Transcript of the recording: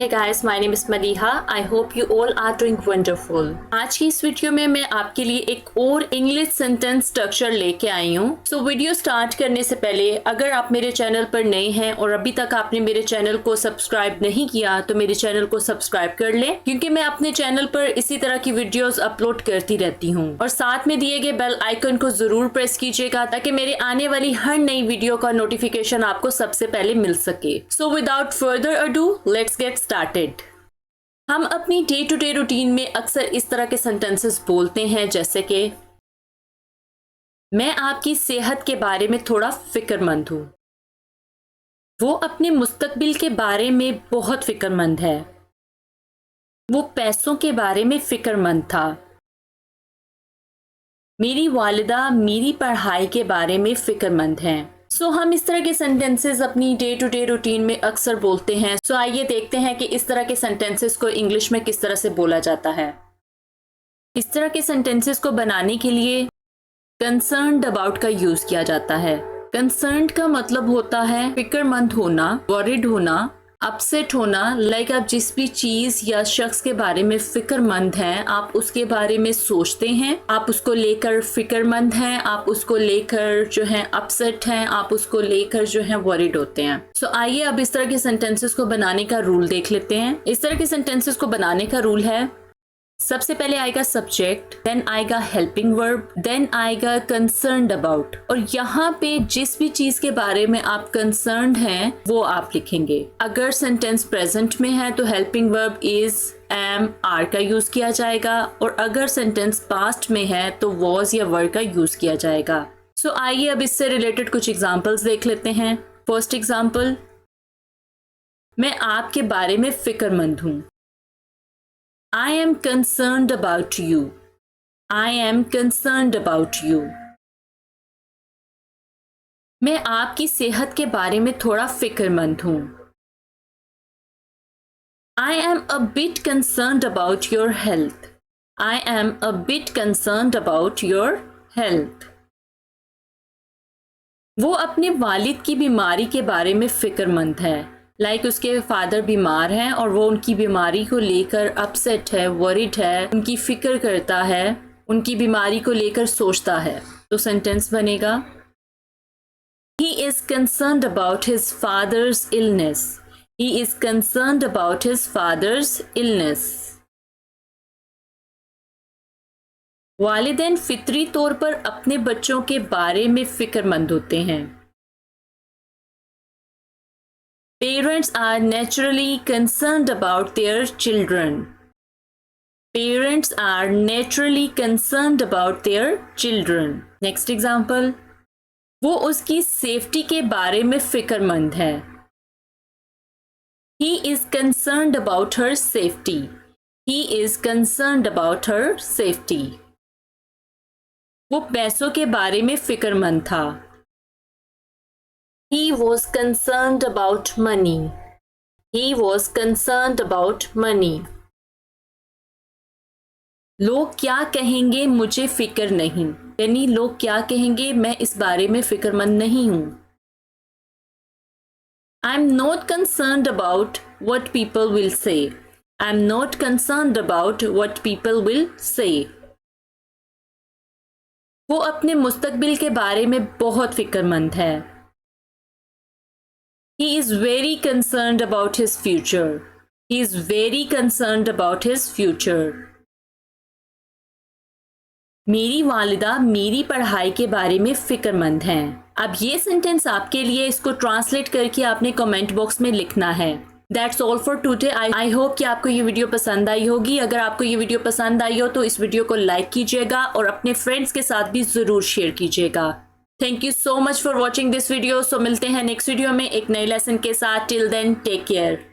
Hey guys, my name is Maliha. I hope you all are doing wonderful. आज की इस video में मैं आपके लिए एक और इंग्लिश सेंटेंस स्ट्रक्चर लेके आई हूँ। सो वीडियो स्टार्ट करने से पहले अगर आप मेरे चैनल पर नए हैं और अभी तक आपने मेरे चैनल को सब्सक्राइब नहीं किया तो मेरे चैनल को सब्सक्राइब कर लें, क्योंकि मैं अपने चैनल पर इसी तरह की वीडियोस अपलोड करती रहती हूँ। और साथ में दिए गए बेल आइकन को जरूर प्रेस कीजिएगा ताकि मेरे आने वाली हर नई वीडियो का नोटिफिकेशन आपको सबसे पहले मिल सके। So without further ado let's get started. हम अपनी डे टू डे रूटीन में अक्सर इस तरह के सेंटेंसेस बोलते हैं, जैसे कि मैं आपकी सेहत के बारे में थोड़ा फिक्रमंद हूं। वो अपने मुस्तकबिल के बारे में बहुत फिक्रमंद है। वो पैसों के बारे में फिक्रमंद था। मेरी वालिदा मेरी पढ़ाई के बारे में फिक्रमंद हैं। सो हम इस तरह के सेंटेंसेस अपनी डे टू डे रूटीन में अक्सर बोलते हैं। सो आइए देखते हैं कि इस तरह के सेंटेंसेस को इंग्लिश में किस तरह से बोला जाता है। इस तरह के सेंटेंसेस को बनाने के लिए कंसर्न्ड अबाउट का यूज किया जाता है। कंसर्न्ड का मतलब होता है फिक्रमंद होना, वरीड होना, अपसेट होना। लाइक आप जिस भी चीज या शख्स के बारे में फिक्रमंद हैं, आप उसके बारे में सोचते हैं, आप उसको लेकर फिक्रमंद हैं, आप उसको लेकर जो है अपसेट हैं, आप उसको लेकर जो है वरीड होते हैं। सो आइए अब इस तरह के सेंटेंसेस को बनाने का रूल देख लेते हैं। इस तरह के सेंटेंसेस को बनाने का रूल है, सबसे पहले आएगा सब्जेक्ट, देन आएगा हेल्पिंग वर्ब, देन आएगा कंसर्न्ड अबाउट। और यहाँ पे जिस भी चीज के बारे में आप कंसर्न्ड हैं वो आप लिखेंगे। अगर सेंटेंस प्रेजेंट में है तो helping verb is, am, are का यूज किया जाएगा, और अगर सेंटेंस पास्ट में है तो वॉज या वर का यूज किया जाएगा। सो आइए अब इससे रिलेटेड कुछ एग्जाम्पल्स देख लेते हैं। फर्स्ट एग्जाम्पल, मैं आपके बारे में फिक्रमंद हूँ। I am concerned about you. I am concerned about you. मैं आपकी सेहत के बारे में थोड़ा फिक्रमंद हूँ। I am a bit concerned about your health. I am a bit concerned about your health. वो अपने वालिद की बीमारी के बारे में फिक्रमंद है। लाइक उसके फादर बीमार हैं और वो उनकी बीमारी को लेकर अपसेट है, वरीड है, उनकी फिक्र करता है, उनकी बीमारी को लेकर सोचता है। तो सेंटेंस बनेगा, He is concerned about his father's illness. He is concerned about his father's illness. वालिदैन फितरी तौर पर अपने बच्चों के बारे में फिक्रमंद होते हैं। Parents are naturally concerned about their children. Parents are naturally concerned about their children. Next example, वो उसकी सेफ्टी के बारे में फिक्रमंद है। He is concerned about her safety. He is concerned about her safety. वो पैसों के बारे में फिक्रमंद था। He was concerned about money. He was concerned about money. लोग क्या कहेंगे मुझे फिक्र नहीं, यानी लोग क्या कहेंगे मैं इस बारे में फिक्रमंद नहीं हूं। I'm not concerned about what people will say. I'm not concerned about what people will say. वो अपने मुस्तकबिल के बारे में बहुत फिक्रमंद है। He is very concerned about his future. He is very concerned about his future. मेरी वालिदा मेरी पढ़ाई के बारे में फिक्रमंद हैं। अब ये सेंटेंस आपके लिए, इसको ट्रांसलेट करके आपने कमेंट बॉक्स में लिखना है। That's all for today. I hope कि आपको ये वीडियो पसंद आई होगी। अगर आपको ये वीडियो पसंद आई हो तो इस वीडियो को लाइक कीजिएगा और अपने फ्रेंड्स के साथ भी ज़रूर शेयर कीजिएगा। Thank you so much for watching this video. So मिलते हैं नेक्स्ट वीडियो में एक नए लेसन के साथ। Till then take care.